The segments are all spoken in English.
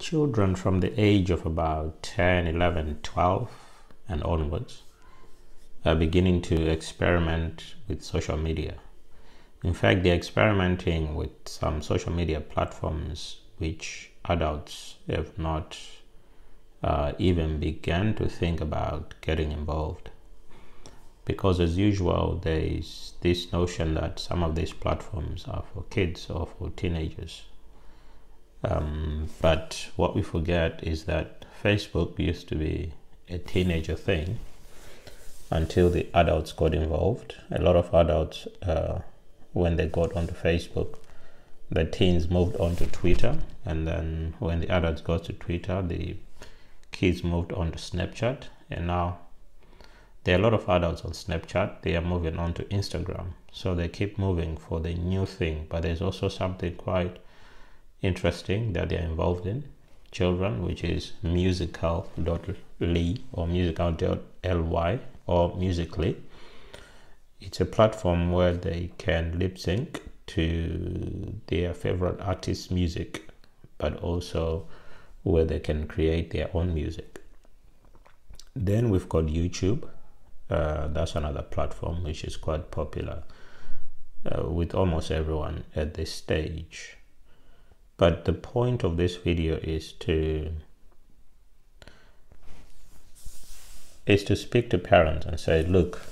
children from the age of about 10, 11, 12 and onwards are beginning to experiment with social media. In fact, they're experimenting with some social media platforms which adults have not even begun to think about getting involved. Because as usual, there is this notion that some of these platforms are for kids or for teenagers. But what we forget is that Facebook used to be a teenager thing until the adults got involved. A lot of adults, when they got onto Facebook, the teens moved on to Twitter, and then when the adults got to Twitter, the kids moved on to Snapchat, and now there are a lot of adults on Snapchat. They are moving on to Instagram, so they keep moving for the new thing. But there's also something quite interesting that they are involved in, children, which is musical.ly or musical.ly or Musical.ly. It's a platform where they can lip sync to their favorite artist's music, but also where they can create their own music. Then we've got YouTube. That's another platform which is quite popular with almost everyone at this stage. But the point of this video is to speak to parents and say, look,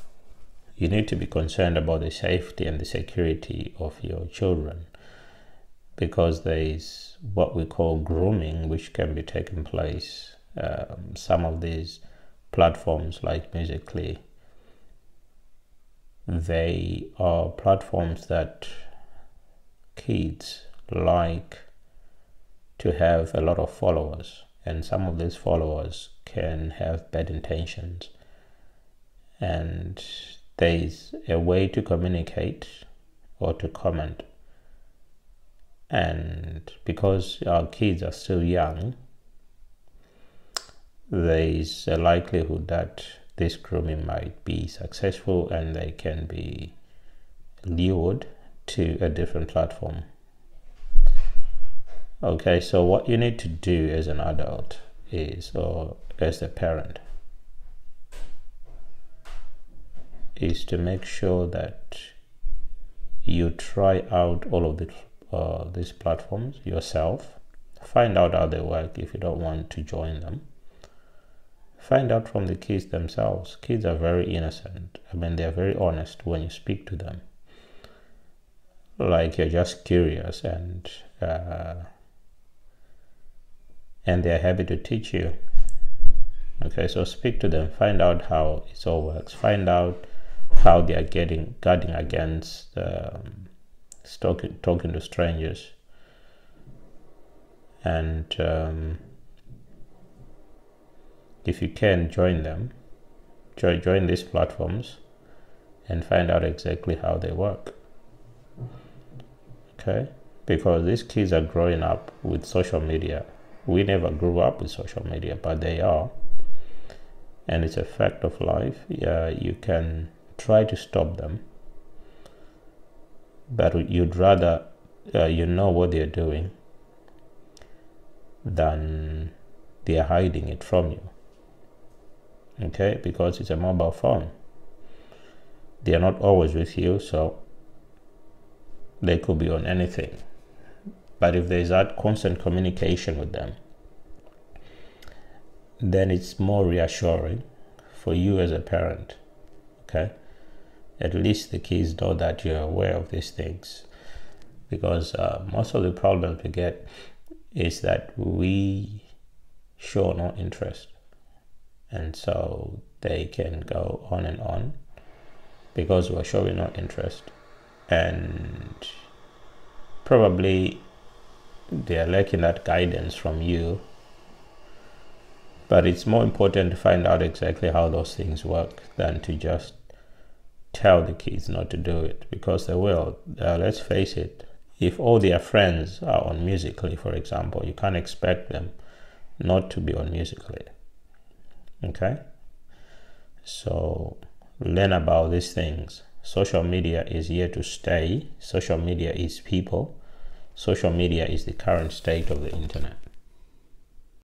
you need to be concerned about the safety and the security of your children, because there is what we call grooming, which can be taking place. Some of these platforms like Musical.ly, they are platforms that kids like to have a lot of followers, and some of these followers can have bad intentions, and there is a way to communicate or to comment. And because our kids are still young, there is a likelihood that this grooming might be successful and they can be lured to a different platform. Okay, so what you need to do as an adult is, or as a parent, is to make sure that you try out all of these platforms yourself. Find out how they work if you don't want to join them. Find out from the kids themselves. Kids are very innocent. I mean, they're very honest when you speak to them. Like, you're just curious, and they're happy to teach you. Okay, so speak to them. Find out how it all works. Find out how they are guarding against talking to strangers. And if you can, join them. Join these platforms and find out exactly how they work. Okay, because these kids are growing up with social media. We never grew up with social media, but they are, and it's a fact of life. You can try to stop them, but you'd rather you know what they're doing than they're hiding it from you. Okay, because it's a mobile phone. They are not always with you, so they could be on anything. But if there's that constant communication with them, then it's more reassuring for you as a parent. Okay, at least the kids know that you're aware of these things, because most of the problems we get is that we show no interest, and so they can go on and on because we're showing no interest, and probably they're lacking that guidance from you. But it's more important to find out exactly how those things work than to just tell the kids not to do it, because they will. Let's face it, if all their friends are on Musical.ly, for example, you can't expect them not to be on Musical.ly. Okay, so learn about these things. Social media is here to stay. Social media is people. Social media is the current state of the internet.